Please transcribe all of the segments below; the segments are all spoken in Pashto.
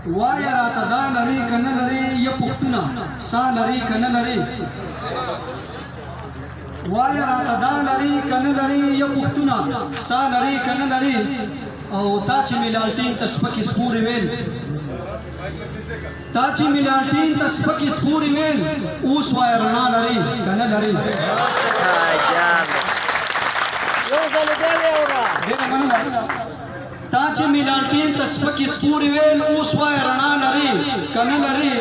وایا راته دا لري که نه لري یا پوښتونه سا لري که نه لري وایا راته دا لري که نه لري یا پوښتونه سا لري که نه لري او تا چې مې لالټین ته سپکې سپورې ویل تا چې مې لالټین ته سپکې سپورې ویل اوس وایا رڼا لري که نه لري تا چې مې لالټین ته سپکې سپورې ویل اوس وایا رڼا لري که نه لري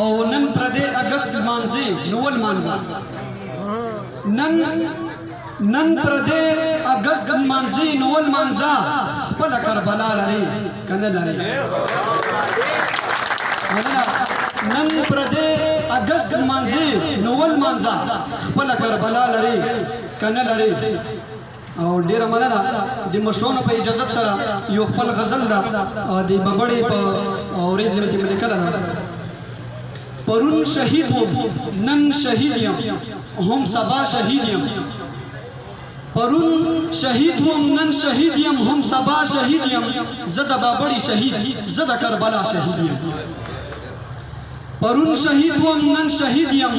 او نن پردې اګست لمانځي نو ولمانځه نن پردې اګست لمانځي نو ولمانځه خپله کربلا لري که نه لري نن پردې اګست لمانځي نو ولمانځه خپله کربلا لري که نه لري او ډیره مننه د مشرانو په اجازت سره یو خپل غزل ده د ببړې په ورځ کې مې لیکله ده پرون شهید وم نن شهید یم هم سبا شهید یم پرون شهید وم نن شهید یم هم سبا شهید یم زه د بابړې شهید زه د کربلا شهید یم پرون شهید وم نن شهید یم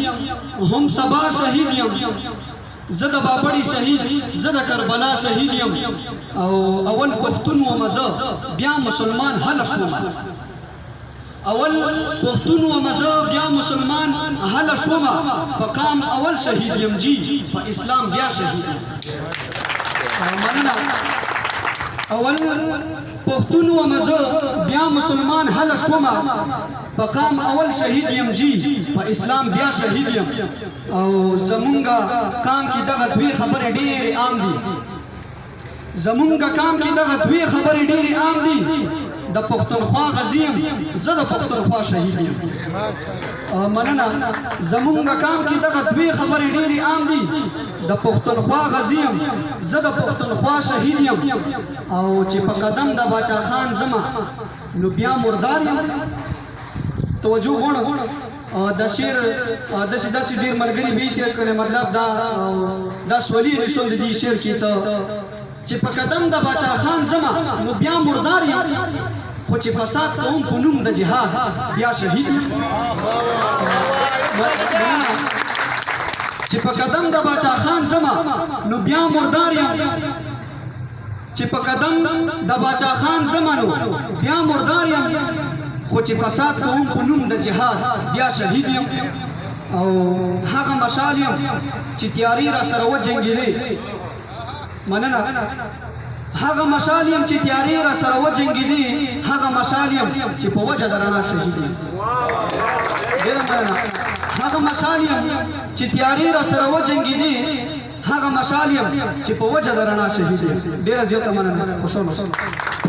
هم سبا شهید یم زه د بابړې شهید زه د کربلا شهید یم او اول پښتون وم زه بیا مسلمان هله شوم اول پښتون وم زه بیا مسلمان هله شوم په قام اول شهید یم جی په اسلام بیا شهید یم مننه اول پښتون وم زه بیا مسلمان هله شوم په قام اول شهید یم جی په اسلام بیا شهید یم او زمونږه قام کې دغه دوی خبرې ډېرې عام دي زمونږه قام کې دغه دوی خبرې ډېرې عام دي د پښتونخوا غازی یم زه د پښتونخوا شهید یم مننه زمونږه قام کې دغه دوی خبرې ډېرې عام دي د پښتونخوا غازی یم زه د پښتونخوا شهید یم او چې په قدم د باچا خان زما نو بیا مردار یم توجه غواړم دا شعر داسې ډېر ملګري به یې چې مطلب دا سولي رسول د دې شعر کې څه چې په قدم د باچا خان زما نو بیا مردار یم خو چې فساد کوم په نوم د جهاد بیا شهید یم چې په قدم د باچا خان زما نو بیا مردار یم چې په قدم د باچا خان زما نو بیا مردار یم خو چې فساد کوم په نوم د جهاد بیا شهید یم او هغه مشال یم چې تیاری را سره وجنګېدې مننه هغه مشال یم چې تیاری را سره وجنګېدې هغه مشال یم چې په وجه د رڼا شهید یم ډېره مننه هغه مشال یم چې تیاری را سره وجنګېدې هغه مشال یم چې په وجه د رڼا شهید یم ډېره زیاته مننه خوشحاله اوسئ